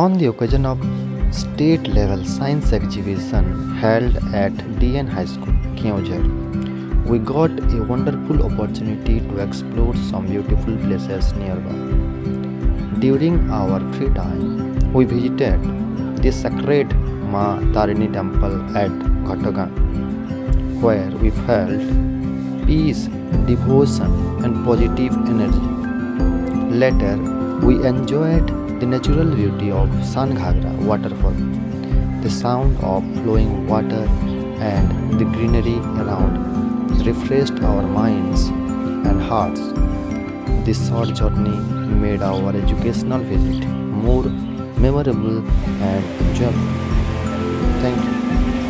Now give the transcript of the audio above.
On the occasion of state level science exhibition held at DN High School, Keonjhar, we got a wonderful opportunity to explore some beautiful places nearby. During our free time, we visited the sacred Maa Tarini temple at Ghatagaon, where we felt peace, devotion, and positive energy. Later, we enjoyed the natural beauty of Sanghagara Waterfall, the sound of flowing water and the greenery around refreshed our minds and hearts. This short journey made our educational visit more memorable and enjoyable. Thank you.